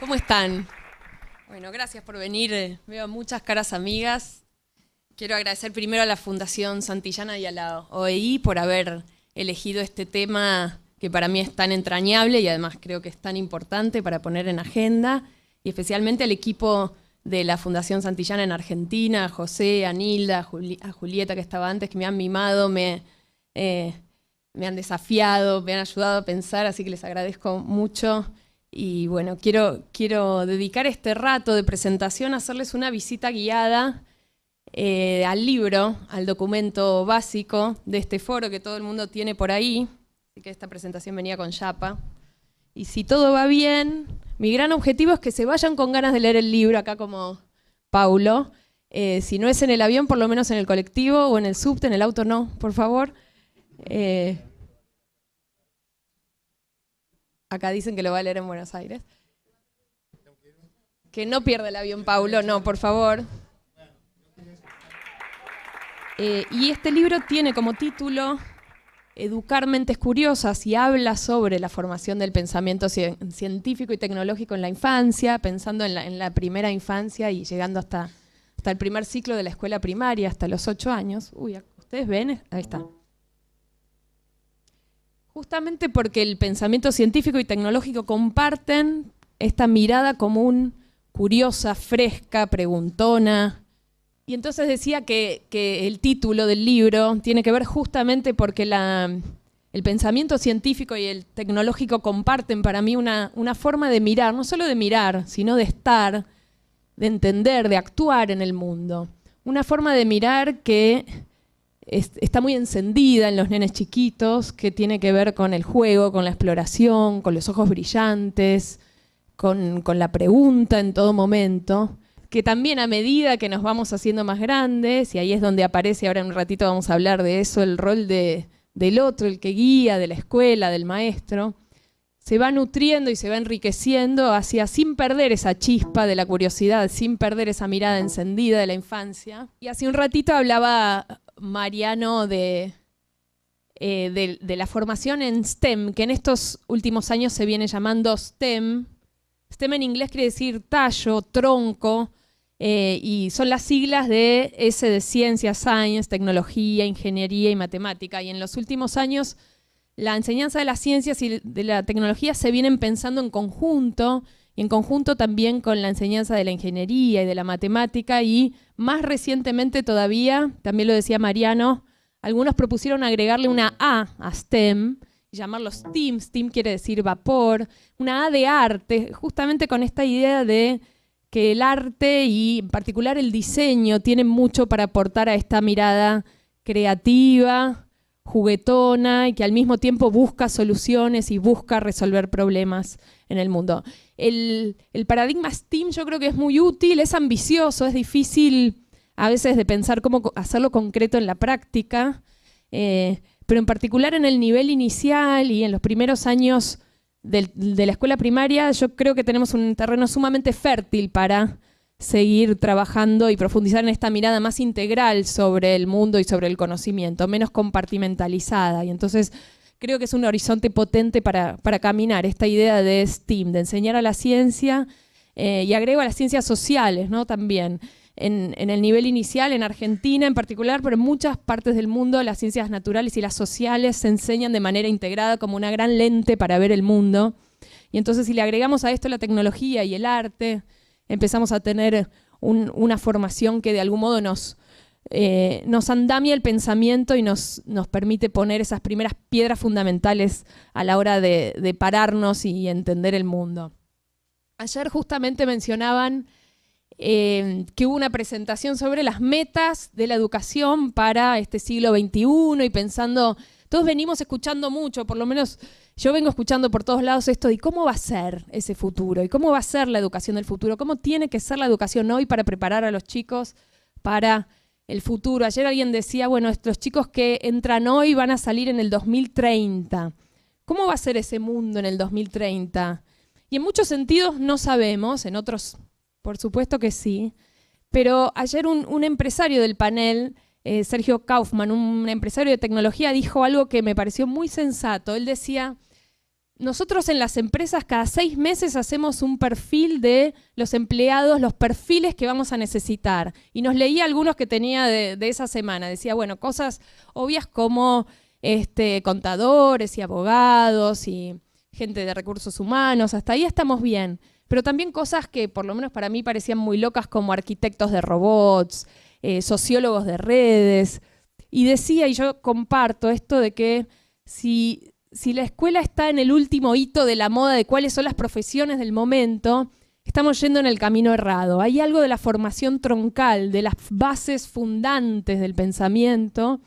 ¿Cómo están? Bueno, gracias por venir. Veo muchas caras amigas. Quiero agradecer primero a la Fundación Santillana y a la OEI por haber elegido este tema que para mí es tan entrañable y además creo que es tan importante para poner en agenda, y especialmente al equipo de la Fundación Santillana en Argentina, a José, a Nilda, a Julieta que estaba antes, que me han mimado, me han desafiado, me han ayudado a pensar, así que les agradezco mucho. Y bueno, quiero dedicar este rato de presentación a hacerles una visita guiada al libro, al documento básico de este foro que todo el mundo tiene por ahí. Así que esta presentación venía con chapa. Y si todo va bien, mi gran objetivo es que se vayan con ganas de leer el libro, acá como Paulo. Si no es en el avión, por lo menos en el colectivo o en el subte, en el auto no, por favor. Acá dicen que lo va a leer en Buenos Aires. Que no pierda el avión, Paulo, no, por favor. Y este libro tiene como título Educar mentes curiosas y habla sobre la formación del pensamiento científico y tecnológico en la infancia, pensando en la primera infancia y llegando hasta el primer ciclo de la escuela primaria, hasta los 8 años. Uy, ¿ustedes ven? Ahí está. Justamente porque el pensamiento científico y tecnológico comparten esta mirada común, curiosa, fresca, preguntona. Y entonces decía que el título del libro tiene que ver justamente porque el pensamiento científico y el tecnológico comparten para mí una forma de mirar, no solo de mirar, sino de estar, de entender, de actuar en el mundo. Una forma de mirar que está muy encendida en los nenes chiquitos, que tiene que ver con el juego, con la exploración, con los ojos brillantes, con la pregunta en todo momento, que también a medida que nos vamos haciendo más grandes, y ahí es donde aparece, ahora en un ratito vamos a hablar de eso, el rol del otro, el que guía, de la escuela, del maestro, se va nutriendo y se va enriqueciendo sin perder esa chispa de la curiosidad, sin perder esa mirada encendida de la infancia. Y hace un ratito hablaba Mariano de la formación en STEM, que en estos últimos años se viene llamando STEM. STEM en inglés quiere decir tallo, tronco, y son las siglas de S de ciencia, science, tecnología, ingeniería y matemática. Y en los últimos años la enseñanza de las ciencias y de la tecnología se vienen pensando en conjunto, y en conjunto también con la enseñanza de la ingeniería y de la matemática, y más recientemente todavía, también lo decía Mariano, algunos propusieron agregarle una A STEM, y llamarlo STEAM. STEAM quiere decir vapor, una A de arte, justamente con esta idea de que el arte y en particular el diseño tienen mucho para aportar a esta mirada creativa, juguetona, y que al mismo tiempo busca soluciones y busca resolver problemas en el mundo. El paradigma STEAM yo creo que es muy útil, es ambicioso, es difícil a veces de pensar cómo hacerlo concreto en la práctica, pero en particular en el nivel inicial y en los primeros años de la escuela primaria, yo creo que tenemos un terreno sumamente fértil para seguir trabajando y profundizar en esta mirada más integral sobre el mundo y sobre el conocimiento, menos compartimentalizada. Y entonces creo que es un horizonte potente para caminar, esta idea de STEAM, de enseñar a la ciencia, y agrego a las ciencias sociales, ¿no? También. En el nivel inicial, en Argentina en particular, pero en muchas partes del mundo, las ciencias naturales y las sociales se enseñan de manera integrada como una gran lente para ver el mundo. Y entonces si le agregamos a esto la tecnología y el arte, empezamos a tener una formación que de algún modo nos andamia el pensamiento y nos permite poner esas primeras piedras fundamentales a la hora de pararnos y entender el mundo. Ayer justamente mencionaban que hubo una presentación sobre las metas de la educación para este siglo XXI, y pensando, todos venimos escuchando mucho, por lo menos yo vengo escuchando por todos lados esto de cómo va a ser ese futuro y cómo va a ser la educación del futuro, cómo tiene que ser la educación hoy para preparar a los chicos para el futuro. Ayer alguien decía, bueno, los chicos que entran hoy van a salir en el 2030. ¿Cómo va a ser ese mundo en el 2030? Y en muchos sentidos no sabemos, en otros por supuesto que sí, pero ayer un empresario del panel, Sergio Kaufman, un empresario de tecnología, dijo algo que me pareció muy sensato. Él decía, nosotros en las empresas cada 6 meses hacemos un perfil de los empleados, los perfiles que vamos a necesitar. Y nos leía algunos que tenía de esa semana. Decía, bueno, cosas obvias como contadores y abogados y gente de recursos humanos. Hasta ahí estamos bien. Pero también cosas que por lo menos para mí parecían muy locas como arquitectos de robots, sociólogos de redes. Y decía, y yo comparto esto de que si la escuela está en el último hito de la moda de cuáles son las profesiones del momento, estamos yendo en el camino errado. Hay algo de la formación troncal, de las bases fundantes del pensamiento,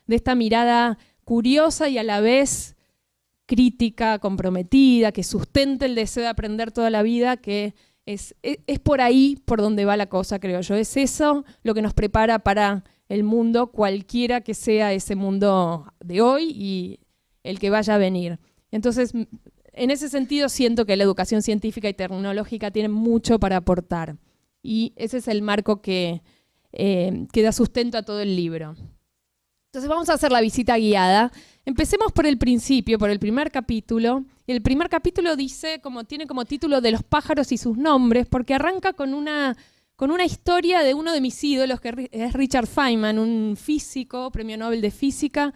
de esta mirada curiosa y a la vez crítica, comprometida, que sustenta el deseo de aprender toda la vida, que es por ahí por donde va la cosa, creo yo. Es eso lo que nos prepara para el mundo, cualquiera que sea ese mundo de hoy y el que vaya a venir. Entonces, en ese sentido siento que la educación científica y tecnológica tiene mucho para aportar. Y ese es el marco que da sustento a todo el libro. Entonces vamos a hacer la visita guiada. Empecemos por el principio, por el primer capítulo. Y el primer capítulo tiene como título de los pájaros y sus nombres, porque arranca con una historia de uno de mis ídolos, que es Richard Feynman, un físico, premio Nobel de Física,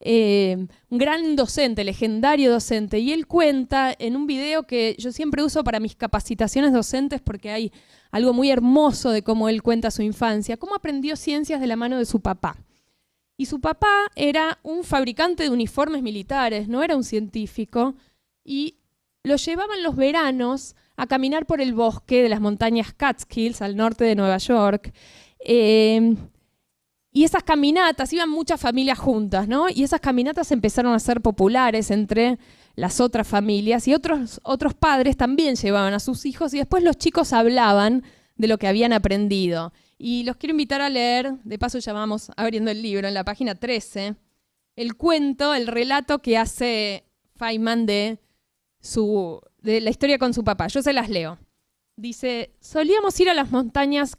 un gran docente, legendario docente, y él cuenta en un video que yo siempre uso para mis capacitaciones docentes porque hay algo muy hermoso de cómo él cuenta su infancia, cómo aprendió ciencias de la mano de su papá. Y su papá era un fabricante de uniformes militares, no era un científico, y lo llevaban los veranos a caminar por el bosque de las montañas Catskills, al norte de Nueva York. Y esas caminatas, iban muchas familias juntas, ¿no? Y esas caminatas empezaron a ser populares entre las otras familias y otros padres también llevaban a sus hijos y después los chicos hablaban de lo que habían aprendido. Y los quiero invitar a leer, de paso ya vamos abriendo el libro, en la página 13, el cuento, el relato que hace Feynman de la historia con su papá. Yo se las leo. Dice, solíamos ir a las montañas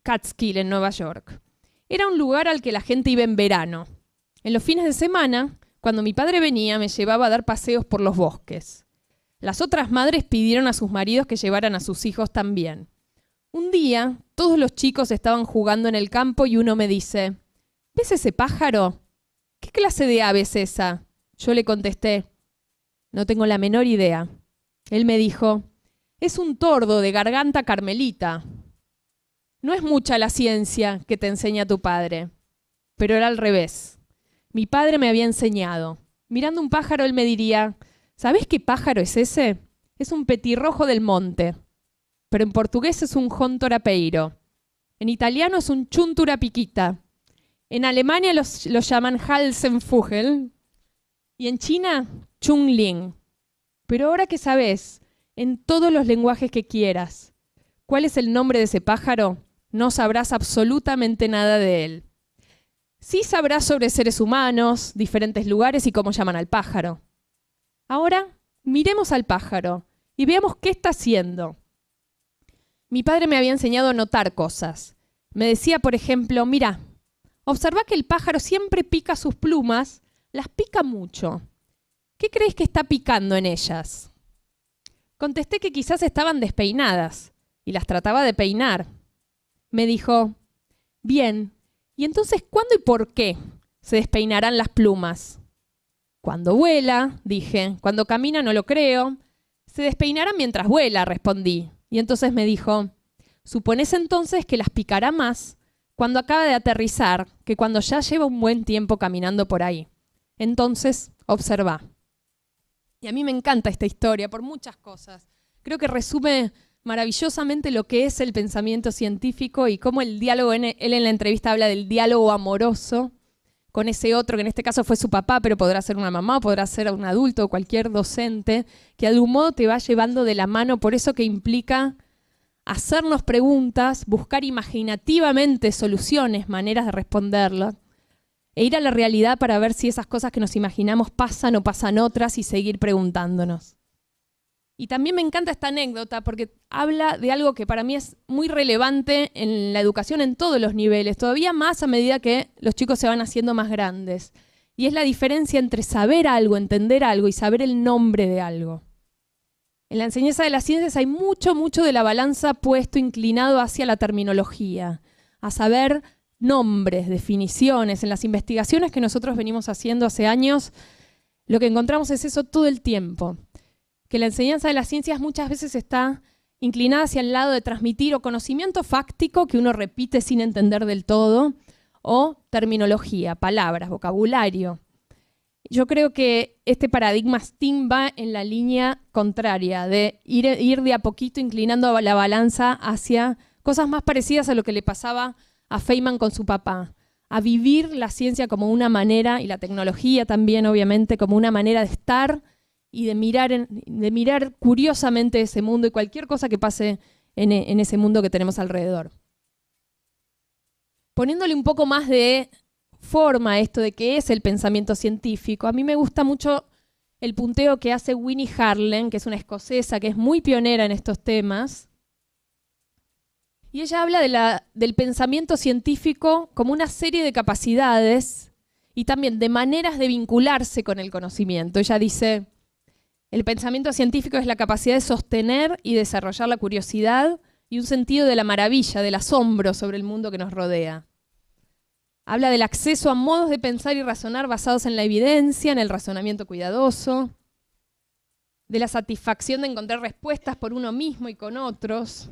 Catskill en Nueva York. Era un lugar al que la gente iba en verano. En los fines de semana, cuando mi padre venía, me llevaba a dar paseos por los bosques. Las otras madres pidieron a sus maridos que llevaran a sus hijos también. Un día, todos los chicos estaban jugando en el campo y uno me dice, ¿ves ese pájaro? ¿Qué clase de ave es esa? Yo le contesté, no tengo la menor idea. Él me dijo, es un tordo de garganta carmelita. No es mucha la ciencia que te enseña tu padre, pero era al revés. Mi padre me había enseñado. Mirando un pájaro, él me diría, ¿sabés qué pájaro es ese? Es un petirrojo del monte, pero en portugués es un jontorapeiro. En italiano es un chunturapiquita. En Alemania los llaman Halsenvogel y en China, chungling. Pero ahora que sabés, en todos los lenguajes que quieras, ¿cuál es el nombre de ese pájaro? No sabrás absolutamente nada de él. Sí sabrás sobre seres humanos, diferentes lugares y cómo llaman al pájaro. Ahora, miremos al pájaro y veamos qué está haciendo. Mi padre me había enseñado a notar cosas. Me decía, por ejemplo, mira, observa que el pájaro siempre pica sus plumas, las pica mucho. ¿Qué crees que está picando en ellas? Contesté que quizás estaban despeinadas y las trataba de peinar. Me dijo, bien, ¿y entonces cuándo y por qué se despeinarán las plumas? Cuando vuela, dije. Cuando camina no lo creo. Se despeinarán mientras vuela, respondí. Y entonces me dijo, ¿suponés entonces que las picará más cuando acaba de aterrizar que cuando ya lleva un buen tiempo caminando por ahí? Entonces, observa. Y a mí me encanta esta historia por muchas cosas. Creo que resume maravillosamente lo que es el pensamiento científico y cómo el diálogo, él en la entrevista habla del diálogo amoroso con ese otro, que en este caso fue su papá, pero podrá ser una mamá, podrá ser un adulto o cualquier docente, que de algún modo te va llevando de la mano, por eso que implica hacernos preguntas, buscar imaginativamente soluciones, maneras de responderlas, e ir a la realidad para ver si esas cosas que nos imaginamos pasan o pasan otras y seguir preguntándonos. Y también me encanta esta anécdota porque habla de algo que para mí es muy relevante en la educación en todos los niveles, todavía más a medida que los chicos se van haciendo más grandes. y es la diferencia entre saber algo, entender algo y saber el nombre de algo. En la enseñanza de las ciencias hay mucho de la balanza puesto, inclinado hacia la terminología, a saber nombres, definiciones. En las investigaciones que nosotros venimos haciendo hace años, lo que encontramos es eso todo el tiempo, que la enseñanza de las ciencias muchas veces está inclinada hacia el lado de transmitir o conocimiento fáctico que uno repite sin entender del todo, o terminología, palabras, vocabulario. Yo creo que este paradigma STEAM va en la línea contraria, de ir de a poquito inclinando la balanza hacia cosas más parecidas a lo que le pasaba a Feynman con su papá, a vivir la ciencia como una manera, y la tecnología también obviamente, como una manera de estar y de mirar curiosamente ese mundo y cualquier cosa que pase en ese mundo que tenemos alrededor. Poniéndole un poco más de forma a esto de qué es el pensamiento científico, a mí me gusta mucho el punteo que hace Winnie Harlen, que es una escocesa que es muy pionera en estos temas, y ella habla del pensamiento científico como una serie de capacidades y también de maneras de vincularse con el conocimiento. Ella dice, el pensamiento científico es la capacidad de sostener y desarrollar la curiosidad y un sentido de la maravilla, del asombro sobre el mundo que nos rodea. Habla del acceso a modos de pensar y razonar basados en la evidencia, en el razonamiento cuidadoso, de la satisfacción de encontrar respuestas por uno mismo y con otros,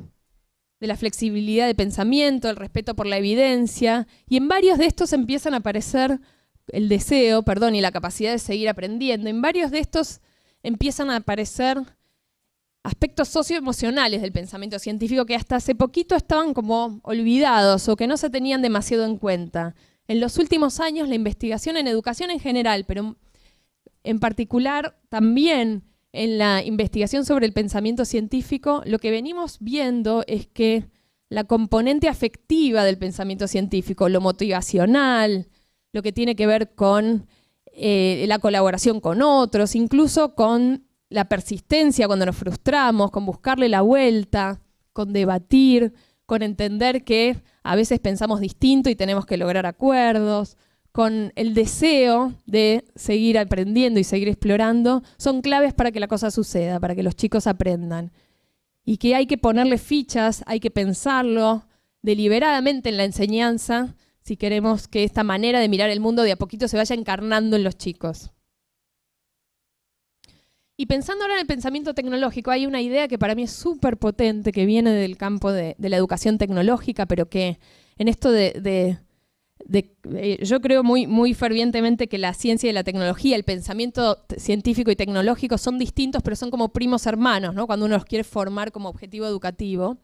de la flexibilidad de pensamiento, el respeto por la evidencia, y en varios de estos empiezan a aparecer el deseo, y la capacidad de seguir aprendiendo. En varios de estos empiezan a aparecer aspectos socioemocionales del pensamiento científico que hasta hace poquito estaban como olvidados o que no se tenían demasiado en cuenta. En los últimos años la investigación en educación en general, pero en particular también en la investigación sobre el pensamiento científico, lo que venimos viendo es que la componente afectiva del pensamiento científico, lo motivacional, lo que tiene que ver con la colaboración con otros, incluso con la persistencia cuando nos frustramos, con buscarle la vuelta, con debatir, con entender que a veces pensamos distinto y tenemos que lograr acuerdos, con el deseo de seguir aprendiendo y seguir explorando, son claves para que la cosa suceda, para que los chicos aprendan. Y que hay que ponerle fichas, hay que pensarlo deliberadamente en la enseñanza si queremos que esta manera de mirar el mundo de a poquito se vaya encarnando en los chicos. Y pensando ahora en el pensamiento tecnológico, hay una idea que para mí es súper potente, que viene del campo de la educación tecnológica, pero que en esto yo creo muy fervientemente que la ciencia y la tecnología, el pensamiento científico y tecnológico son distintos, pero son como primos hermanos, ¿no? Cuando uno los quiere formar como objetivo educativo.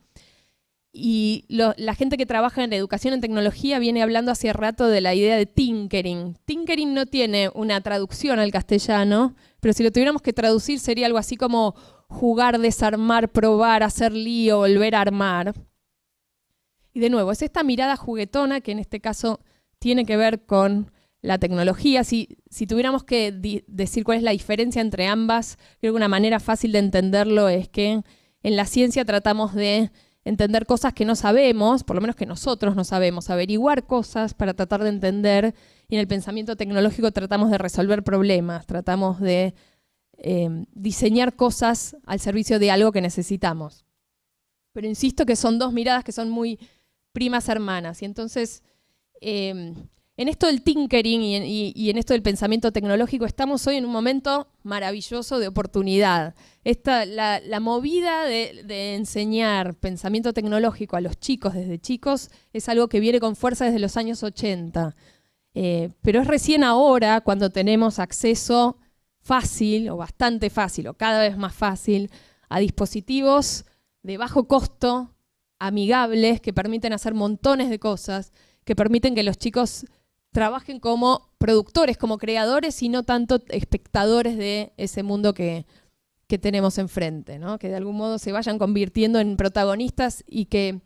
Y la gente que trabaja en educación en tecnología viene hablando hace rato de la idea de tinkering. Tinkering no tiene una traducción al castellano, pero si lo tuviéramos que traducir sería algo así como jugar, desarmar, probar, hacer lío, volver a armar. Y de nuevo, es esta mirada juguetona que en este caso tiene que ver con la tecnología. Si tuviéramos que decir cuál es la diferencia entre ambas, creo que una manera fácil de entenderlo es que en la ciencia tratamos de entender cosas que no sabemos, por lo menos que nosotros no sabemos, averiguar cosas para tratar de entender, y en el pensamiento tecnológico tratamos de resolver problemas, tratamos de diseñar cosas al servicio de algo que necesitamos. Pero insisto que son dos miradas que son muy primas hermanas, y entonces en esto del tinkering y en esto del pensamiento tecnológico estamos hoy en un momento maravilloso de oportunidad. La movida de enseñar pensamiento tecnológico a los chicos desde chicos es algo que viene con fuerza desde los años 80. Pero es recién ahora cuando tenemos acceso fácil, o bastante fácil, o cada vez más fácil, a dispositivos de bajo costo, amigables, que permiten hacer montones de cosas, que permiten que los chicos trabajen como productores, como creadores y no tanto espectadores de ese mundo que tenemos enfrente, ¿no? Que de algún modo se vayan convirtiendo en protagonistas y que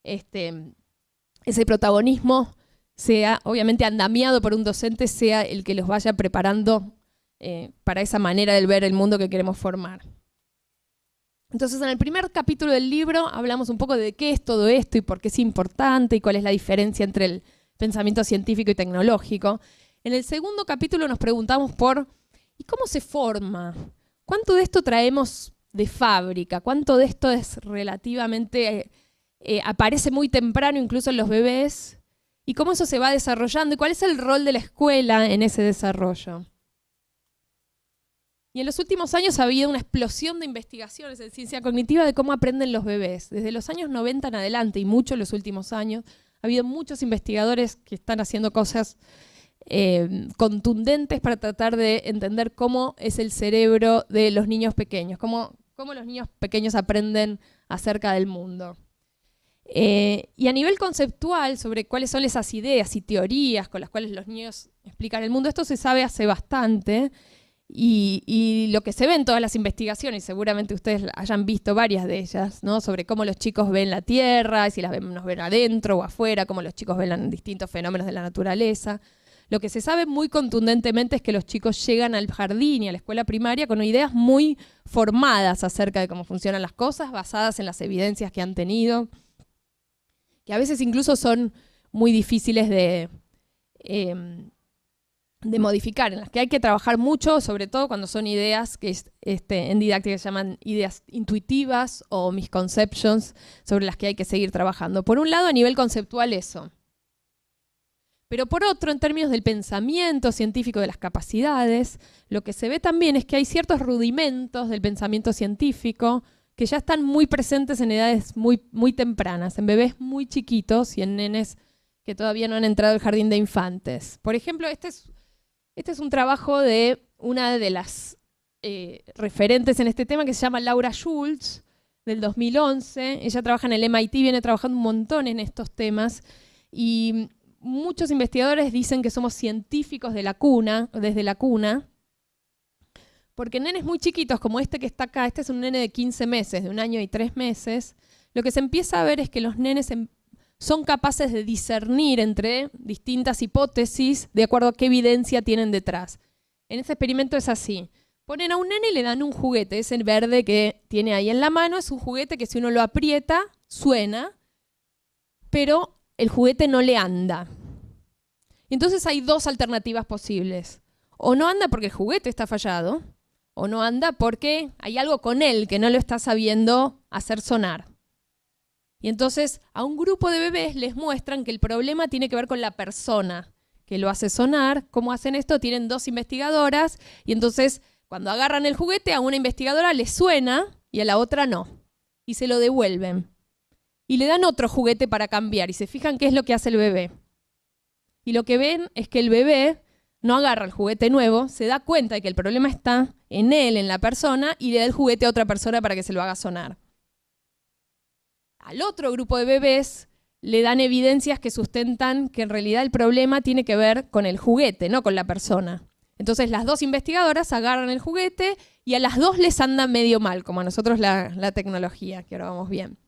ese protagonismo sea, obviamente andamiado por un docente, sea el que los vaya preparando para esa manera de ver el mundo que queremos formar. Entonces, en el primer capítulo del libro hablamos un poco de qué es todo esto y por qué es importante y cuál es la diferencia entre el pensamiento científico y tecnológico. En el segundo capítulo nos preguntamos ¿y cómo se forma? ¿Cuánto de esto traemos de fábrica? ¿Cuánto de esto es relativamente, aparece muy temprano incluso en los bebés? ¿Y cómo eso se va desarrollando? ¿Y cuál es el rol de la escuela en ese desarrollo? Y en los últimos años ha habido una explosión de investigaciones en ciencia cognitiva de cómo aprenden los bebés. Desde los años 90 en adelante, y mucho en los últimos años, ha habido muchos investigadores que están haciendo cosas contundentes para tratar de entender cómo es el cerebro de los niños pequeños, cómo los niños pequeños aprenden acerca del mundo. Y a nivel conceptual, sobre cuáles son esas ideas y teorías con las cuales los niños explican el mundo, esto se sabe hace bastante, y lo que se ve en todas las investigaciones, seguramente ustedes hayan visto varias de ellas, ¿no? Sobre cómo los chicos ven la Tierra, si nos ven adentro o afuera, cómo los chicos ven distintos fenómenos de la naturaleza. Lo que se sabe muy contundentemente es que los chicos llegan al jardín y a la escuela primaria con ideas muy formadas acerca de cómo funcionan las cosas, basadas en las evidencias que han tenido, que a veces incluso son muy difíciles de modificar, en las que hay que trabajar mucho, sobre todo cuando son ideas que en didáctica se llaman ideas intuitivas o misconceptions, sobre las que hay que seguir trabajando. Por un lado, a nivel conceptual eso. Pero por otro, en términos del pensamiento científico, de las capacidades, lo que se ve también es que hay ciertos rudimentos del pensamiento científico que ya están muy presentes en edades muy, muy tempranas, en bebés muy chiquitos y en nenes que todavía no han entrado al jardín de infantes. Por ejemplo, este es un trabajo de una de las referentes en este tema que se llama Laura Schultz, del 2011. Ella trabaja en el MIT, viene trabajando un montón en estos temas y muchos investigadores dicen que somos científicos de la cuna, desde la cuna, porque en nenes muy chiquitos como este que está acá, este es un nene de 15 meses, de 1 año y 3 meses, lo que se empieza a ver es que los nenes son capaces de discernir entre distintas hipótesis de acuerdo a qué evidencia tienen detrás. En este experimento es así. Ponen a un nene y le dan un juguete, ese verde que tiene ahí en la mano, es un juguete que si uno lo aprieta, suena, pero el juguete no le anda. Entonces hay 2 alternativas posibles. O no anda porque el juguete está fallado, o no anda porque hay algo con él que no lo está sabiendo hacer sonar. Y entonces a un grupo de bebés les muestran que el problema tiene que ver con la persona que lo hace sonar. ¿Cómo hacen esto? Tienen 2 investigadoras y entonces cuando agarran el juguete a una investigadora le suena y a la otra no. Y se lo devuelven. Y le dan otro juguete para cambiar y se fijan qué es lo que hace el bebé. Y lo que ven es que el bebé no agarra el juguete nuevo, se da cuenta de que el problema está en él, en la persona, y le da el juguete a otra persona para que se lo haga sonar. Al otro grupo de bebés le dan evidencias que sustentan que en realidad el problema tiene que ver con el juguete, no con la persona. Entonces las 2 investigadoras agarran el juguete y a las 2 les anda medio mal, como a nosotros la tecnología, que ahora vamos bien.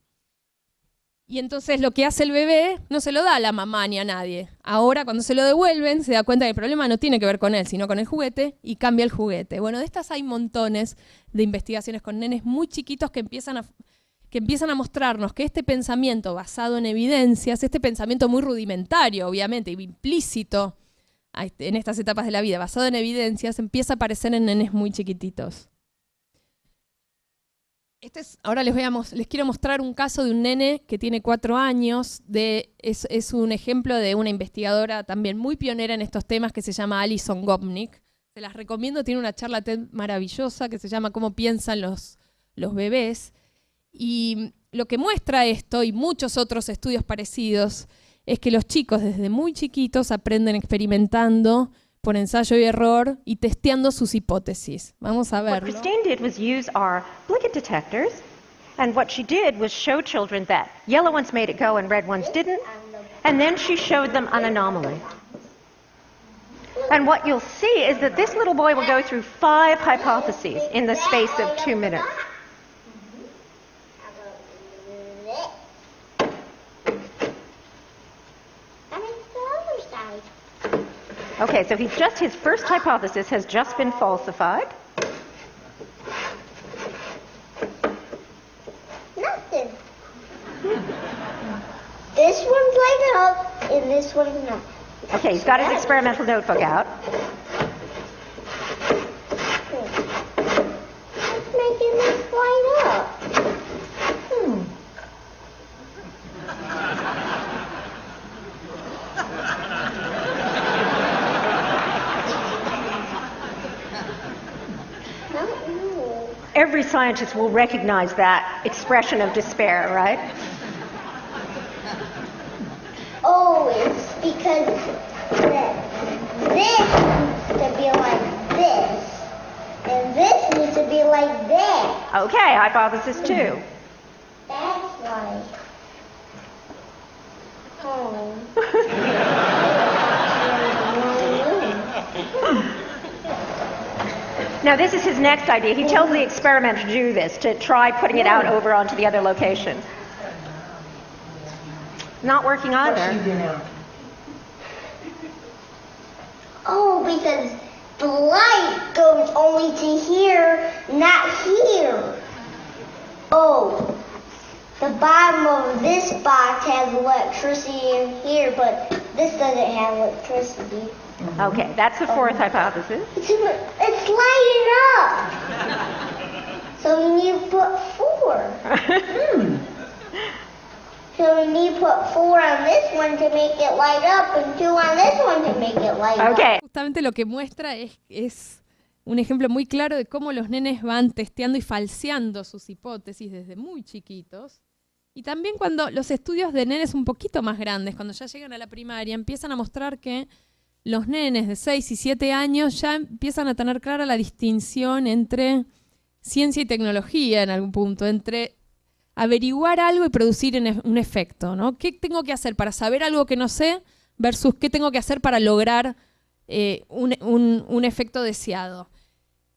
Y entonces lo que hace el bebé no se lo da a la mamá ni a nadie. Ahora cuando se lo devuelven se da cuenta que el problema no tiene que ver con él, sino con el juguete y cambia el juguete. Bueno, de estas hay montones de investigaciones con nenes muy chiquitos que empiezan a mostrarnos que este pensamiento basado en evidencias, este pensamiento muy rudimentario, obviamente, y implícito en estas etapas de la vida, basado en evidencias, empieza a aparecer en nenes muy chiquititos. Ahora les quiero mostrar un caso de un nene que tiene 4 años. Es un ejemplo de una investigadora también muy pionera en estos temas que se llama Alison Gopnik. Se las recomiendo, tiene una charla TED maravillosa que se llama Cómo piensan los bebés. Y lo que muestra esto, y muchos otros estudios parecidos, es que los chicos desde muy chiquitos aprenden experimentando por ensayo y error y testeando sus hipótesis. Vamos a verlo. What Christine did was use our Blicket detectors, and what she did was show children that yellow ones made it go and red ones didn't, and then she showed them an anomaly. And what you'll see is that this little boy will go through 5 hypotheses in the space of 2 minutes. Okay, so his first hypothesis has just been falsified. Nothing. This one's lighting up, and this one's not. Okay, he's got his experimental notebook out. It's making this light up. Every scientist will recognize that expression of despair, right? Oh, it's because this needs to be like this, and this needs to be like that. Okay, hypothesis 2. That's why. Oh. Now, this is his next idea. He tells the experimenter to do this, to try putting it out over onto the other location. Not working either. Oh, because the light goes only to here, not here. Oh, the bottom of this box has electricity in here, but this doesn't have electricity. Okay, that's the fourth hypothesis. It's lighting up. So we need to put 4. So we need to put 4 on this one to make it light up and 2 on this one to make it light up. Okay. Justamente lo que muestra es un ejemplo muy claro de cómo los nenes van testeando y falseando sus hipótesis desde muy chiquitos. Y también cuando los estudios de nenes un poquito más grandes, cuando ya llegan a la primaria, empiezan a mostrar que los nenes de 6 y 7 años ya empiezan a tener clara la distinción entre ciencia y tecnología en algún punto, entre averiguar algo y producir un efecto, ¿no? ¿Qué tengo que hacer para saber algo que no sé versus qué tengo que hacer para lograr un efecto deseado?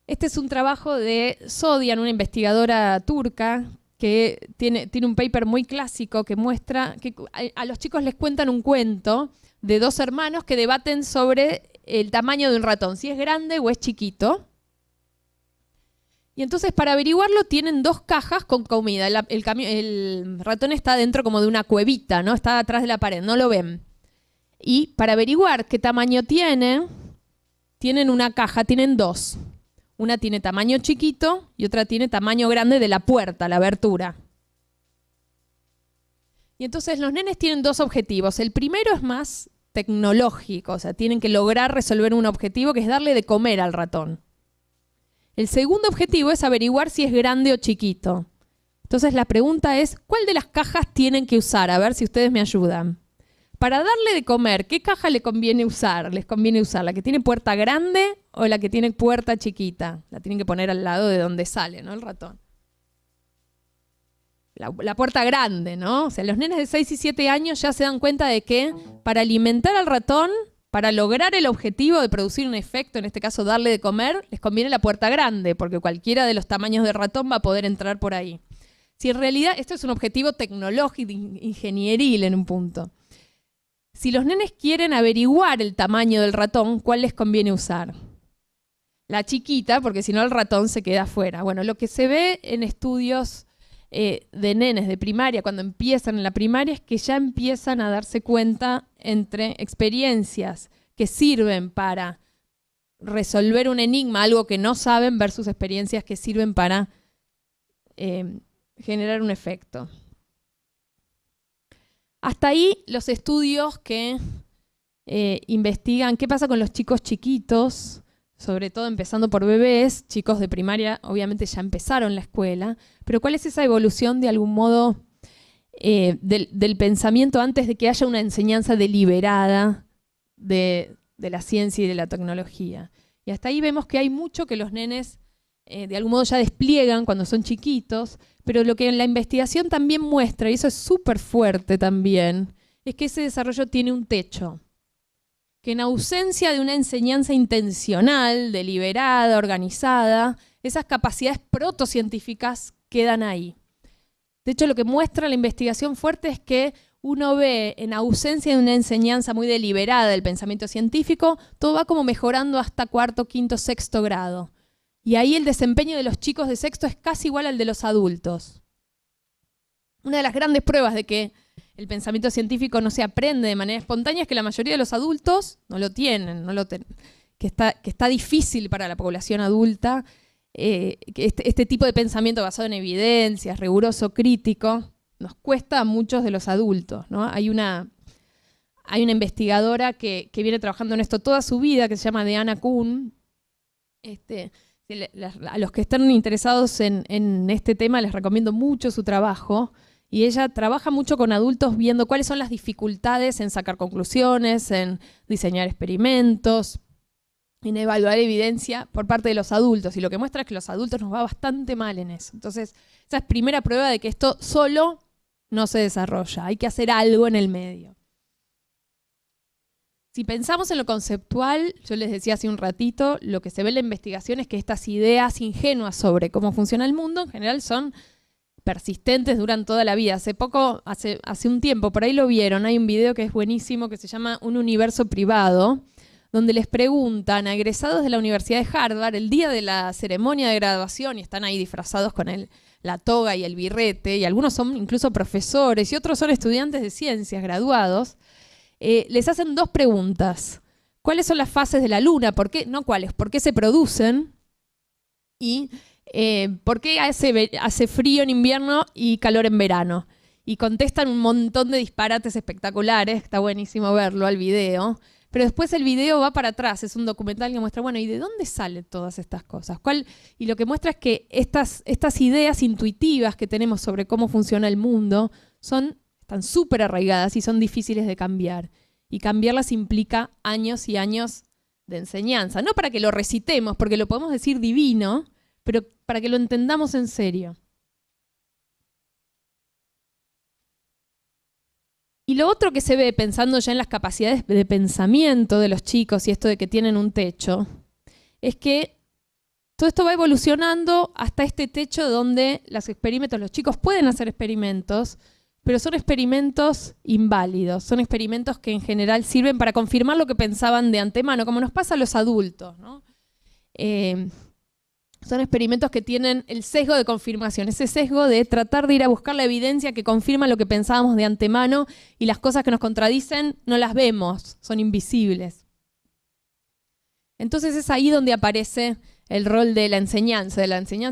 Este es un trabajo de Sodian, una investigadora turca, que tiene un paper muy clásico que muestra que a los chicos les cuentan un cuento de 2 hermanos que debaten sobre el tamaño de un ratón, si es grande o es chiquito. Y entonces para averiguarlo tienen 2 cajas con comida. El ratón está dentro como de una cuevita, ¿no? Está atrás de la pared, no lo ven. Y para averiguar qué tamaño tienen una caja, tienen 2. Una tiene tamaño chiquito y otra tiene tamaño grande de la puerta, la abertura. Y entonces los nenes tienen 2 objetivos. El primero es más tecnológico, o sea, tienen que lograr resolver un objetivo que es darle de comer al ratón. El segundo objetivo es averiguar si es grande o chiquito. Entonces la pregunta es, ¿cuál de las cajas tienen que usar? A ver si ustedes me ayudan. Para darle de comer, ¿qué caja le conviene usar? ¿Les conviene usar la que tiene puerta grande o la que tiene puerta chiquita? La tienen que poner al lado de donde sale, ¿no? El ratón. La puerta grande, ¿no? O sea, los nenes de 6 y 7 años ya se dan cuenta de que para alimentar al ratón, para lograr el objetivo de producir un efecto, en este caso darle de comer, les conviene la puerta grande, porque cualquiera de los tamaños de ratón va a poder entrar por ahí. Si en realidad esto es un objetivo tecnológico, ingenieril en un punto. Si los nenes quieren averiguar el tamaño del ratón, ¿cuál les conviene usar? La chiquita, porque si no el ratón se queda afuera. Bueno, lo que se ve en estudios de nenes de primaria, cuando empiezan en la primaria, es que ya empiezan a darse cuenta entre experiencias que sirven para resolver un enigma, algo que no saben, versus experiencias que sirven para generar un efecto. Hasta ahí los estudios que investigan qué pasa con los chicos chiquitos, sobre todo empezando por bebés. Chicos de primaria obviamente ya empezaron la escuela, pero ¿cuál es esa evolución de algún modo del pensamiento antes de que haya una enseñanza deliberada de la ciencia y de la tecnología? Y hasta ahí vemos que hay mucho que los nenes de algún modo ya despliegan cuando son chiquitos, pero lo que en la investigación también muestra, y eso es súper fuerte también, es que ese desarrollo tiene un techo. Que en ausencia de una enseñanza intencional, deliberada, organizada, esas capacidades protocientíficas quedan ahí. De hecho, lo que muestra la investigación fuerte es que uno ve, en ausencia de una enseñanza muy deliberada del pensamiento científico, todo va como mejorando hasta 4º, 5º, 6º grado. Y ahí el desempeño de los chicos de 6º es casi igual al de los adultos. Una de las grandes pruebas de que el pensamiento científico no se aprende de manera espontánea es que la mayoría de los adultos no lo tienen, que está difícil para la población adulta, que este tipo de pensamiento basado en evidencias, riguroso, crítico, nos cuesta a muchos de los adultos, ¿no? Hay una investigadora que viene trabajando en esto toda su vida, que se llama Deanna Kuhn. A los que están interesados en este tema les recomiendo mucho su trabajo. Y ella trabaja mucho con adultos viendo cuáles son las dificultades en sacar conclusiones, en diseñar experimentos, en evaluar evidencia por parte de los adultos. Y lo que muestra es que los adultos nos va bastante mal en eso. Entonces, esa es primera prueba de que esto solo no se desarrolla. Hay que hacer algo en el medio. Si pensamos en lo conceptual, yo les decía hace un ratito, lo que se ve en la investigación es que estas ideas ingenuas sobre cómo funciona el mundo en general son persistentes, duran toda la vida. Hace un tiempo, por ahí lo vieron, hay un video que es buenísimo que se llama Un universo privado, donde les preguntan a egresados de la Universidad de Harvard el día de la ceremonia de graduación y están ahí disfrazados con la toga y el birrete, y algunos son incluso profesores y otros son estudiantes de ciencias graduados. Les hacen dos preguntas. ¿Cuáles son las fases de la luna? ¿Por qué? No cuáles, ¿por qué se producen? Y ¿por qué hace frío en invierno y calor en verano? Y contestan un montón de disparates espectaculares, está buenísimo verlo al video, pero después el video va para atrás, es un documental que muestra, bueno, ¿y de dónde salen todas estas cosas? Y lo que muestra es que estas ideas intuitivas que tenemos sobre cómo funciona el mundo están súper arraigadas y son difíciles de cambiar. Y cambiarlas implica años y años de enseñanza. No para que lo recitemos, porque lo podemos decir divino, pero para que lo entendamos en serio. Y lo otro que se ve, pensando ya en las capacidades de pensamiento de los chicos y esto de que tienen un techo, es que todo esto va evolucionando hasta este techo donde los chicos pueden hacer experimentos, pero son experimentos inválidos, son experimentos que en general sirven para confirmar lo que pensaban de antemano, como nos pasa a los adultos, ¿no? Son experimentos que tienen el sesgo de confirmación, ese sesgo de tratar de ir a buscar la evidencia que confirma lo que pensábamos de antemano y las cosas que nos contradicen no las vemos, son invisibles. Entonces es ahí donde aparece el rol de la enseñanza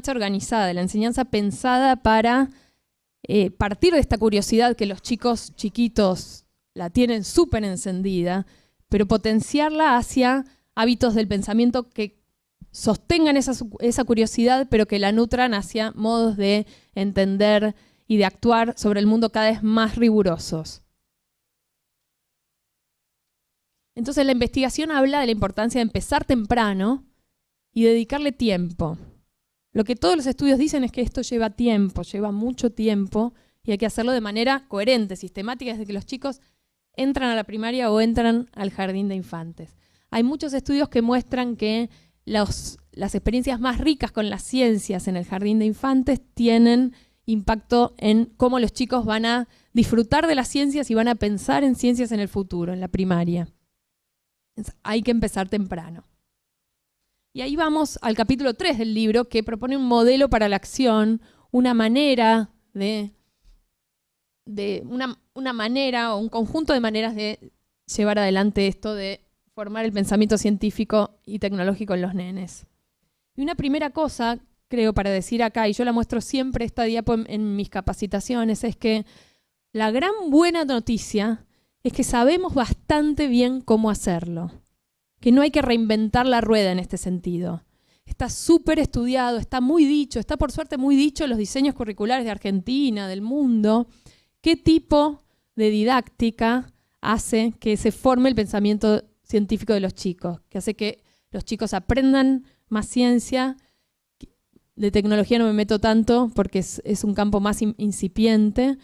organizada, de la enseñanza pensada para partir de esta curiosidad que los chicos chiquitos la tienen súper encendida, pero potenciarla hacia hábitos del pensamiento que sostengan esa curiosidad, pero que la nutran hacia modos de entender y de actuar sobre el mundo cada vez más rigurosos. Entonces la investigación habla de la importancia de empezar temprano y dedicarle tiempo. Lo que todos los estudios dicen es que esto lleva tiempo, lleva mucho tiempo, y hay que hacerlo de manera coherente, sistemática, desde que los chicos entran a la primaria o entran al jardín de infantes. Hay muchos estudios que muestran que las experiencias más ricas con las ciencias en el jardín de infantes tienen impacto en cómo los chicos van a disfrutar de las ciencias y van a pensar en ciencias en el futuro, en la primaria. Entonces, hay que empezar temprano. Y ahí vamos al capítulo 3 del libro, que propone un modelo para la acción, una manera una manera o un conjunto de maneras de llevar adelante esto de formar el pensamiento científico y tecnológico en los nenes. Y una primera cosa, creo, para decir acá, y yo la muestro siempre esta diapo en mis capacitaciones, es que la gran buena noticia es que sabemos bastante bien cómo hacerlo, que no hay que reinventar la rueda en este sentido. Está súper estudiado, está muy dicho, está por suerte muy dicho en los diseños curriculares de Argentina, del mundo, qué tipo de didáctica hace que se forme el pensamiento científico de los chicos, que hace que los chicos aprendan más ciencia. De tecnología no me meto tanto porque es un campo más incipiente.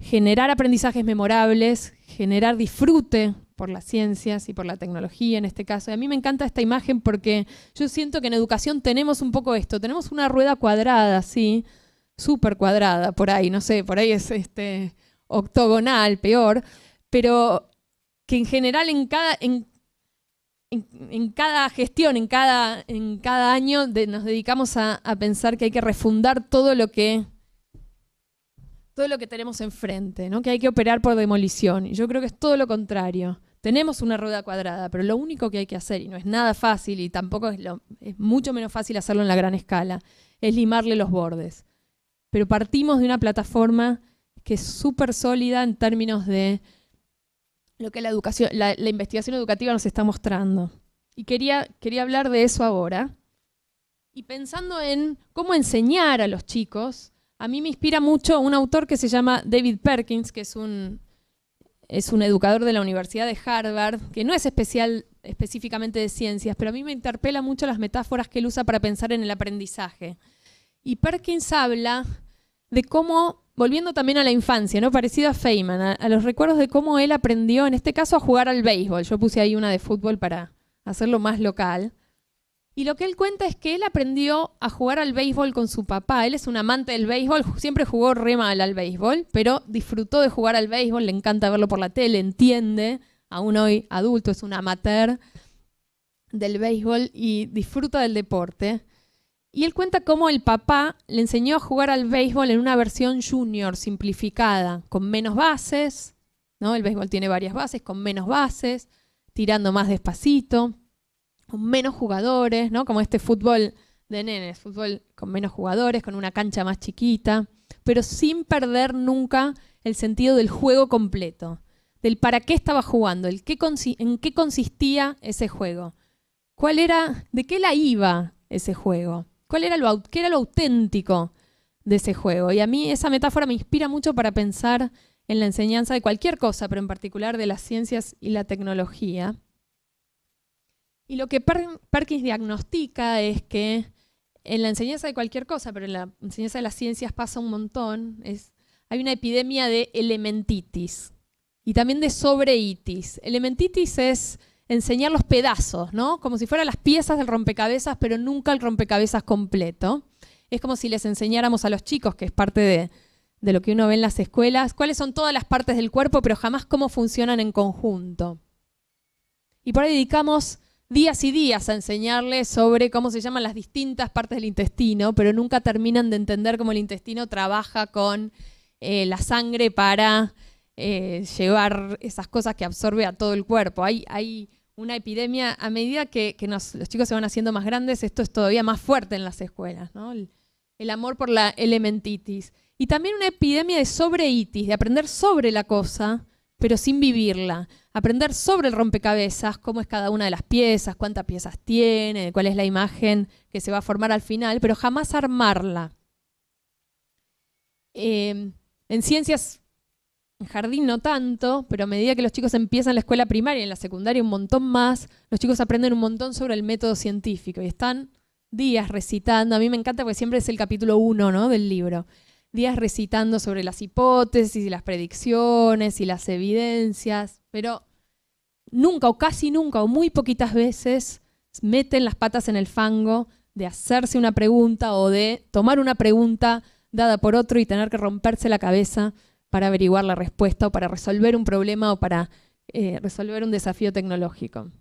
Generar aprendizajes memorables, generar disfrute por las ciencias y por la tecnología en este caso. Y a mí me encanta esta imagen porque yo siento que en educación tenemos un poco esto, tenemos una rueda cuadrada, sí, súper cuadrada por ahí, no sé, por ahí es octogonal, peor, pero que en general en cada gestión, en cada año nos dedicamos a pensar que hay que refundar todo lo que todo lo que tenemos enfrente, ¿no? Que hay que operar por demolición. Y yo creo que es todo lo contrario. Tenemos una rueda cuadrada, pero lo único que hay que hacer, y no es nada fácil, y tampoco es mucho menos fácil hacerlo en la gran escala, es limarle los bordes. Pero partimos de una plataforma que es súper sólida en términos de lo que la investigación educativa nos está mostrando. Y quería hablar de eso ahora. Y pensando en cómo enseñar a los chicos, a mí me inspira mucho un autor que se llama David Perkins, que es un educador de la Universidad de Harvard, que no es específicamente de ciencias, pero a mí me interpela mucho las metáforas que él usa para pensar en el aprendizaje. Y Perkins habla de cómo, volviendo también a la infancia, ¿no? Parecido a Feynman, a los recuerdos de cómo él aprendió, en este caso, a jugar al béisbol. Yo puse ahí una de fútbol para hacerlo más local. Y lo que él cuenta es que él aprendió a jugar al béisbol con su papá. Él es un amante del béisbol, siempre jugó re mal al béisbol, pero disfrutó de jugar al béisbol, le encanta verlo por la tele, entiende, aún hoy adulto, es un amateur del béisbol y disfruta del deporte. Y él cuenta cómo el papá le enseñó a jugar al béisbol en una versión junior simplificada, con menos bases, ¿no? El béisbol tiene varias bases, con menos bases, tirando más despacito, con menos jugadores, ¿no? Como este fútbol de nenes, fútbol con menos jugadores, con una cancha más chiquita, pero sin perder nunca el sentido del juego completo, del para qué estaba jugando, en qué consistía ese juego, de qué la iba ese juego, qué era lo auténtico de ese juego. Y a mí esa metáfora me inspira mucho para pensar en la enseñanza de cualquier cosa, pero en particular de las ciencias y la tecnología. Y lo que Perkins diagnostica es que en la enseñanza de cualquier cosa, pero en la enseñanza de las ciencias pasa un montón, hay una epidemia de elementitis y también de sobreitis. Elementitis es enseñar los pedazos, ¿no? Como si fueran las piezas del rompecabezas, pero nunca el rompecabezas completo. Es como si les enseñáramos a los chicos, que es parte de lo que uno ve en las escuelas, cuáles son todas las partes del cuerpo, pero jamás cómo funcionan en conjunto. Y por ahí dedicamos días y días a enseñarles sobre cómo se llaman las distintas partes del intestino, pero nunca terminan de entender cómo el intestino trabaja con la sangre para llevar esas cosas que absorbe a todo el cuerpo. Hay una epidemia, a medida que los chicos se van haciendo más grandes, esto es todavía más fuerte en las escuelas, ¿no? El amor por la elementitis. Y también una epidemia de sobreitis, de aprender sobre la cosa, pero sin vivirla. Aprender sobre el rompecabezas, cómo es cada una de las piezas, cuántas piezas tiene, cuál es la imagen que se va a formar al final, pero jamás armarla. En ciencias, en jardín no tanto, pero a medida que los chicos empiezan la escuela primaria y en la secundaria un montón más, los chicos aprenden un montón sobre el método científico y están días recitando. A mí me encanta porque siempre es el capítulo 1, ¿no?, del libro. Días recitando sobre las hipótesis y las predicciones y las evidencias, pero nunca o casi nunca o muy poquitas veces meten las patas en el fango de hacerse una pregunta o de tomar una pregunta dada por otro y tener que romperse la cabeza para averiguar la respuesta o para resolver un problema o para resolver un desafío tecnológico.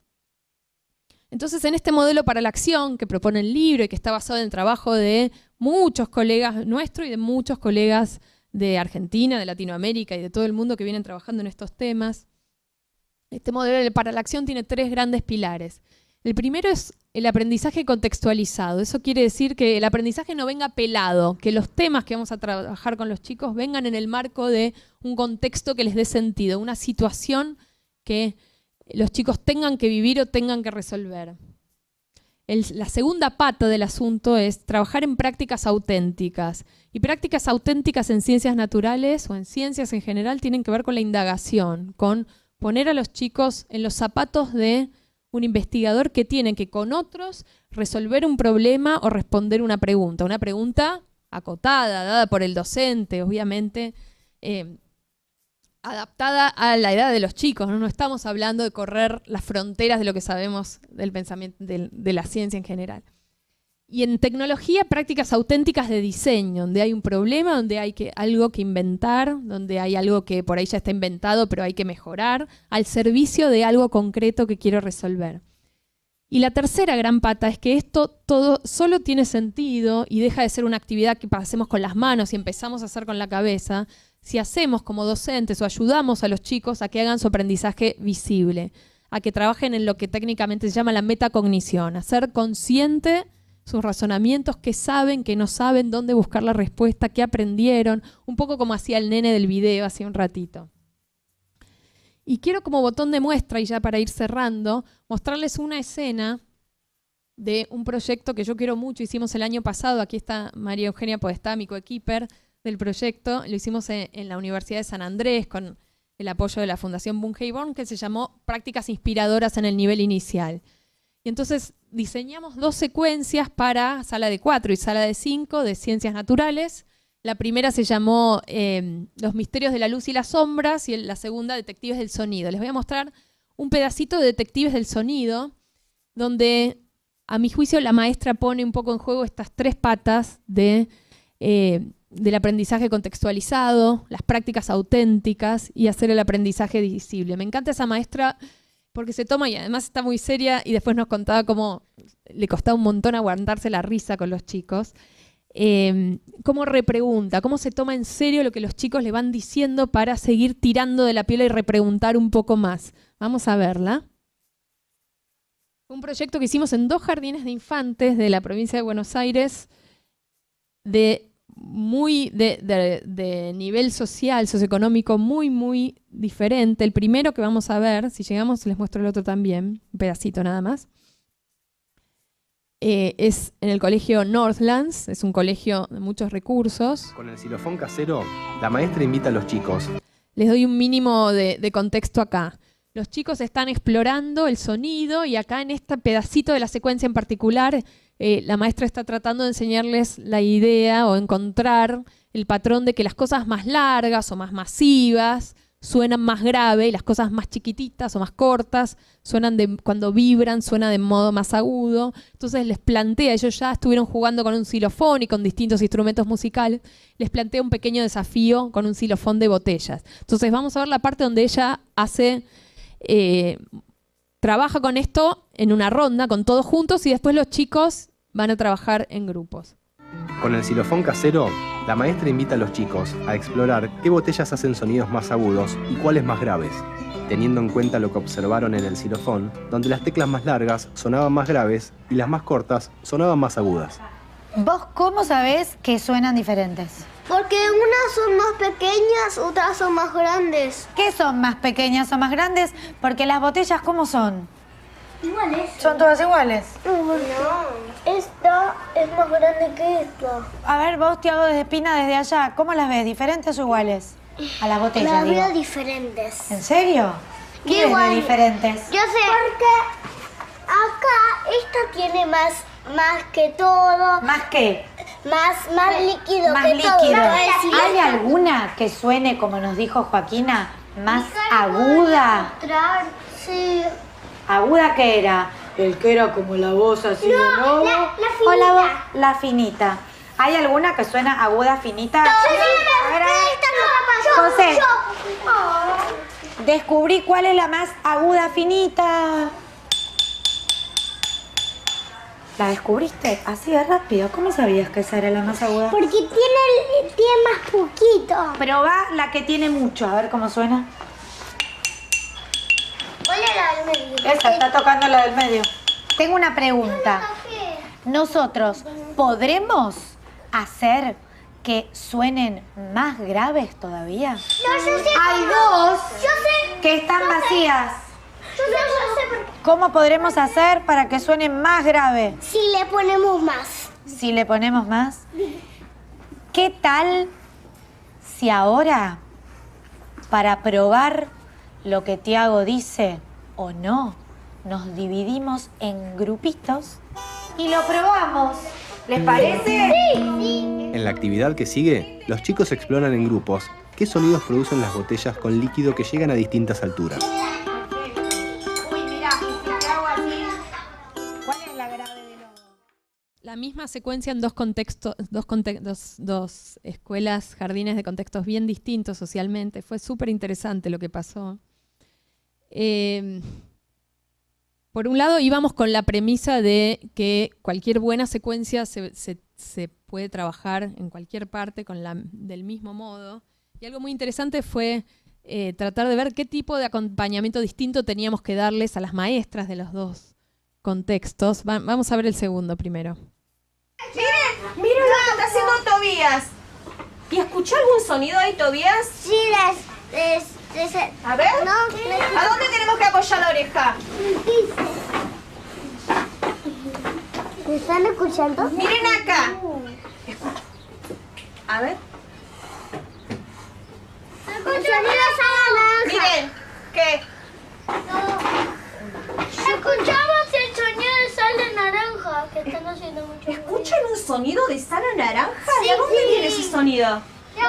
Entonces, en este modelo para la acción que propone el libro y que está basado en el trabajo de muchos colegas nuestros y de muchos colegas de Argentina, de Latinoamérica y de todo el mundo que vienen trabajando en estos temas, este modelo para la acción tiene 3 grandes pilares. El primero es el aprendizaje contextualizado. Eso quiere decir que el aprendizaje no venga pelado, que los temas que vamos a trabajar con los chicos vengan en el marco de un contexto que les dé sentido, una situación que los chicos tengan que vivir o tengan que resolver. La segunda pata del asunto es trabajar en prácticas auténticas. Y prácticas auténticas en ciencias naturales o en ciencias en general tienen que ver con la indagación, con poner a los chicos en los zapatos de un investigador que tiene que con otros resolver un problema o responder una pregunta acotada, dada por el docente, obviamente, adaptada a la edad de los chicos, ¿no? No estamos hablando de correr las fronteras de lo que sabemos del pensamiento, de la ciencia en general. Y en tecnología, prácticas auténticas de diseño, donde hay un problema, donde hay algo que inventar, donde hay algo que por ahí ya está inventado, pero hay que mejorar, al servicio de algo concreto que quiero resolver. Y la tercera gran pata es que esto todo solo tiene sentido y deja de ser una actividad que hacemos con las manos y empezamos a hacer con la cabeza, si hacemos como docentes o ayudamos a los chicos a que hagan su aprendizaje visible, a que trabajen en lo que técnicamente se llama la metacognición, a ser consciente sus razonamientos, qué saben, qué no saben, dónde buscar la respuesta, qué aprendieron, un poco como hacía el nene del video hace un ratito. Y quiero como botón de muestra, y ya para ir cerrando, mostrarles una escena de un proyecto que yo quiero mucho, hicimos el año pasado, aquí está María Eugenia Podestá, mi coequiper del proyecto, lo hicimos en la Universidad de San Andrés con el apoyo de la Fundación Bungay Born, que se llamó Prácticas Inspiradoras en el Nivel Inicial. Y entonces diseñamos 2 secuencias para sala de 4 y sala de 5 de Ciencias Naturales. La primera se llamó Los misterios de la luz y las sombras y la segunda Detectives del sonido. Les voy a mostrar un pedacito de Detectives del sonido donde a mi juicio la maestra pone un poco en juego estas 3 patas del aprendizaje contextualizado, las prácticas auténticas y hacer el aprendizaje visible. Me encanta esa maestra porque se toma y además está muy seria y después nos contaba cómo le costaba un montón aguantarse la risa con los chicos. Cómo repregunta, cómo se toma en serio lo que los chicos le van diciendo para seguir tirando de la piel y repreguntar un poco más. Vamos a verla. Un proyecto que hicimos en 2 jardines de infantes de la provincia de Buenos Aires de nivel social, socioeconómico muy diferente. El primero que vamos a ver, si llegamos les muestro el otro también, un pedacito nada más. Es en el colegio Northlands, es un colegio de muchos recursos. Con el xilofón casero, la maestra invita a los chicos. Les doy un mínimo de contexto acá. Los chicos están explorando el sonido y acá en este pedacito de la secuencia en particular, la maestra está tratando de enseñarles la idea o encontrar el patrón de que las cosas más largas o más masivas suenan más grave y las cosas más chiquititas o más cortas cuando vibran suena de modo más agudo. Entonces les plantea, ellos ya estuvieron jugando con un xilofón y con distintos instrumentos musicales, les plantea un pequeño desafío con un xilofón de botellas. Entonces vamos a ver la parte donde ella trabaja con esto en una ronda con todos juntos y después los chicos van a trabajar en grupos. Con el xilofón casero, la maestra invita a los chicos a explorar qué botellas hacen sonidos más agudos y cuáles más graves, teniendo en cuenta lo que observaron en el xilofón, donde las teclas más largas sonaban más graves y las más cortas sonaban más agudas. ¿Vos cómo sabés que suenan diferentes? Porque unas son más pequeñas, otras son más grandes. ¿Qué son más pequeñas o más grandes? Porque las botellas, ¿cómo son? Iguales. ¿Son todas iguales? No, esta es más grande que esta. A ver, vos, Tiago, desde Pina, desde allá, ¿cómo las ves? ¿Diferentes o iguales? A las botellas, Las digo. veo diferentes. ¿En serio? ¿Qué ves Igual. de diferentes? Yo sé. Porque acá esta tiene más que todo. ¿Más qué? Más líquido Más que líquido. todo. ¿Hay alguna que suene, como nos dijo Joaquina, más aguda? Sí. ¿Aguda qué era? El que era como la voz así de lobo. La ¿O la voz? finita. La finita. ¿Hay alguna que suena aguda, finita? A ver, José, descubrí cuál es la más aguda, finita. ¿La descubriste así de rápido? ¿Cómo sabías que esa era la más aguda? Porque tiene más poquito. Probá la que tiene mucho, a ver cómo suena. ¿Cuál era el medio? Esa, está tocando la del medio. Tengo una pregunta. ¿Nosotros podremos hacer que suenen más graves todavía? No, yo sé. Hay dos Yo sé. que están vacías. Yo sé por qué. ¿Cómo podremos hacer para que suenen más grave? Si le ponemos más. Si le ponemos más. ¿Qué tal si ahora, para probar lo que Tiago dice o no, nos dividimos en grupitos y lo probamos? ¿Les parece? Sí. En la actividad que sigue, los chicos exploran en grupos qué sonidos producen las botellas con líquido que llegan a distintas alturas. Uy, mirá, si te hago así, ¿cuál es la grave de lobo? La misma secuencia en dos escuelas, jardines de contextos bien distintos socialmente. Fue súper interesante lo que pasó. Por un lado íbamos con la premisa de que cualquier buena secuencia se puede trabajar en cualquier parte del mismo modo. Y algo muy interesante fue tratar de ver qué tipo de acompañamiento distinto teníamos que darles a las maestras de los dos contextos. Vamos a ver el segundo primero. Miren lo que está haciendo Tobías. ¿Y escuchó algún sonido ahí, Tobías? Sí, A ver. No, ¿A dónde tenemos que apoyar la oreja? ¿Me están escuchando? Miren acá. Escucha. A ver. Miren. ¿Qué? Escuchamos el sonido de sal de naranja que están haciendo mucho ruido. ¿Escuchan un sonido de sal a naranja? Sí, ¿De dónde sí. viene ese sonido? De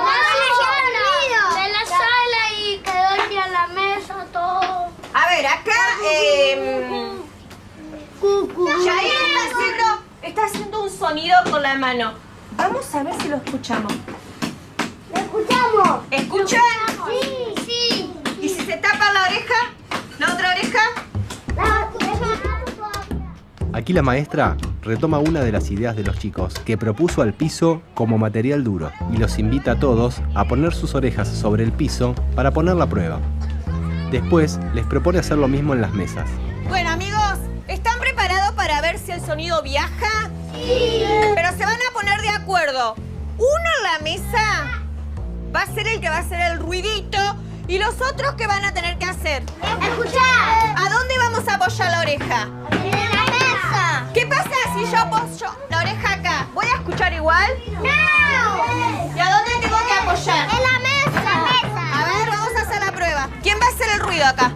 la sala y quedó aquí a la mesa todo. A ver, acá Jair está haciendo un sonido con la mano. Vamos a ver si lo escuchamos. ¿Lo escuchamos? ¿Escuchan? Sí, sí. ¿Y si se tapa la oreja? ¿La otra oreja? Aquí la maestra retoma una de las ideas de los chicos que propuso al piso como material duro y los invita a todos a poner sus orejas sobre el piso para poner la prueba. Después les propone hacer lo mismo en las mesas. Bueno, amigos, ¿están preparados para ver si el sonido viaja? Sí. Pero se van a poner de acuerdo. Uno en la mesa va a ser el que va a hacer el ruidito y los otros que van a tener que hacer. Escuchar. ¿A dónde vamos a apoyar la oreja? En la mesa. ¿Qué pasa si yo apoyo la oreja acá? ¿Voy a escuchar igual? No. ¿Y a dónde tengo que apoyar? En la mesa. A ver, vamos a hacer la prueba. ¿Quién va a hacer el ruido acá?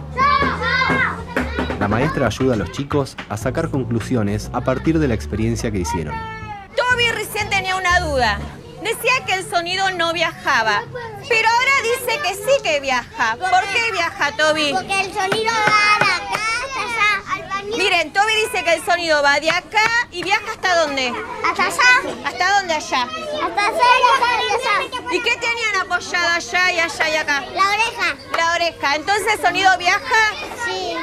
La maestra ayuda a los chicos a sacar conclusiones a partir de la experiencia que hicieron. Toby recién tenía una duda. Decía que el sonido no viajaba, pero ahora dice que sí que viaja. ¿Por qué viaja, Toby? Porque el sonido va de acá hasta allá, al baño. Miren, Toby dice que el sonido va de acá y viaja ¿hasta dónde? Hasta allá. ¿Hasta dónde allá? Hasta allá y allá. ¿Y qué tenían apoyado allá y allá y acá? La oreja. La oreja. Entonces, ¿el sonido viaja? Sí.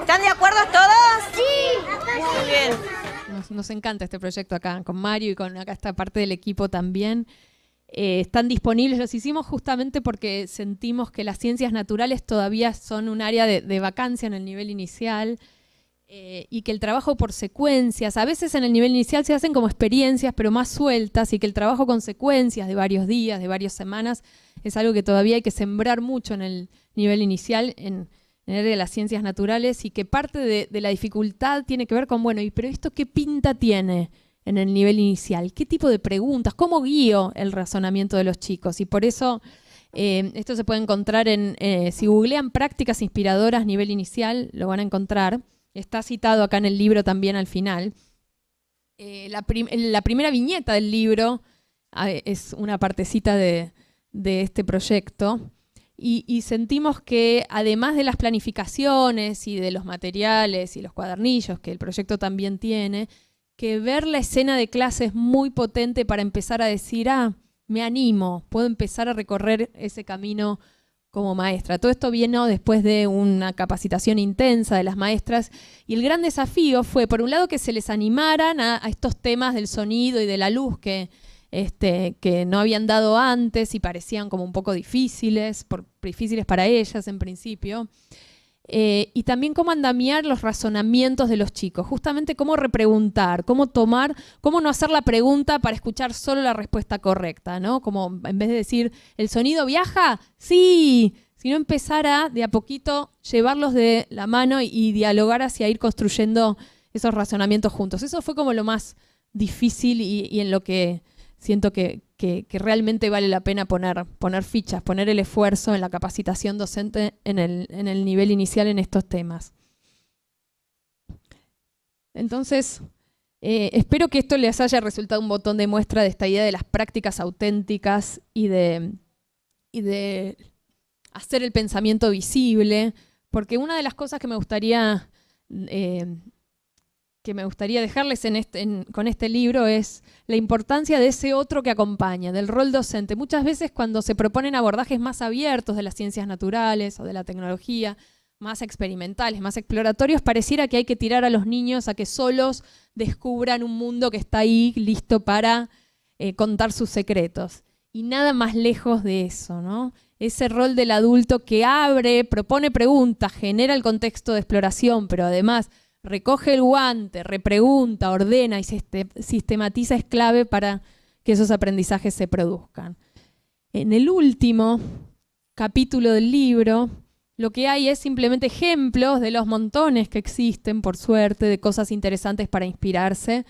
¿Están de acuerdo todos? Sí. Muy bien. Nos encanta este proyecto acá, con Mario y con acá esta parte del equipo también. Están disponibles, los hicimos justamente porque sentimos que las ciencias naturales todavía son un área de vacancia en el nivel inicial y que el trabajo por secuencias, a veces en el nivel inicial se hacen como experiencias pero más sueltas, y que el trabajo con secuencias de varios días, de varias semanas, es algo que todavía hay que sembrar mucho en el nivel inicial, en el área de las ciencias naturales, y que parte de la dificultad tiene que ver con, bueno, pero ¿esto qué pinta tiene en el nivel inicial? ¿Qué tipo de preguntas? ¿Cómo guío el razonamiento de los chicos? Y por eso esto se puede encontrar si googlean prácticas inspiradoras nivel inicial, lo van a encontrar. Está citado acá en el libro también al final. La primera viñeta del libro es una partecita de este proyecto. Y sentimos que además de las planificaciones y de los materiales y los cuadernillos que el proyecto también tiene, que ver la escena de clase es muy potente para empezar a decir, me animo, puedo empezar a recorrer ese camino como maestra. Todo esto vino después de una capacitación intensa de las maestras, y el gran desafío fue, por un lado, que se les animaran a estos temas del sonido y de la luz que no habían dado antes y parecían como un poco difíciles para ellas en principio. Y también cómo andamiar los razonamientos de los chicos, justamente cómo repreguntar, cómo no hacer la pregunta para escuchar solo la respuesta correcta, ¿no? Como en vez de decir, ¿el sonido viaja? Sí, sino empezar a, de a poquito, llevarlos de la mano y dialogar hacia ir construyendo esos razonamientos juntos. Eso fue como lo más difícil y en lo que siento que realmente vale la pena poner fichas, poner el esfuerzo en la capacitación docente en el nivel inicial en estos temas. Entonces, espero que esto les haya resultado un botón de muestra de esta idea de las prácticas auténticas y de hacer el pensamiento visible, porque una de las cosas que me gustaría dejarles con este libro es la importancia de ese otro que acompaña, del rol docente. Muchas veces cuando se proponen abordajes más abiertos de las ciencias naturales o de la tecnología, más experimentales, más exploratorios, pareciera que hay que tirar a los niños a que solos descubran un mundo que está ahí listo para contar sus secretos. Y nada más lejos de eso, ¿no? Ese rol del adulto que abre, propone preguntas, genera el contexto de exploración, pero además recoge el guante, repregunta, ordena y sistematiza es clave para que esos aprendizajes se produzcan. En el último capítulo del libro, lo que hay es simplemente ejemplos de los montones que existen, por suerte, de cosas interesantes para inspirarse.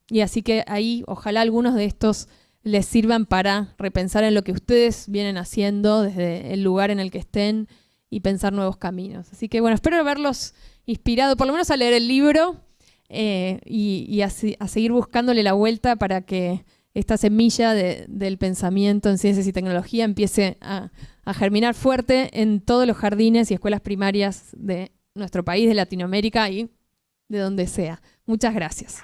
Y así que ahí, ojalá algunos de estos les sirvan para repensar en lo que ustedes vienen haciendo desde el lugar en el que estén y pensar nuevos caminos. Así que bueno, espero haberlos inspirado, por lo menos a leer el libro y a seguir buscándole la vuelta para que esta semilla del pensamiento en ciencias y tecnología empiece a germinar fuerte en todos los jardines y escuelas primarias de nuestro país, de Latinoamérica y de donde sea. Muchas gracias.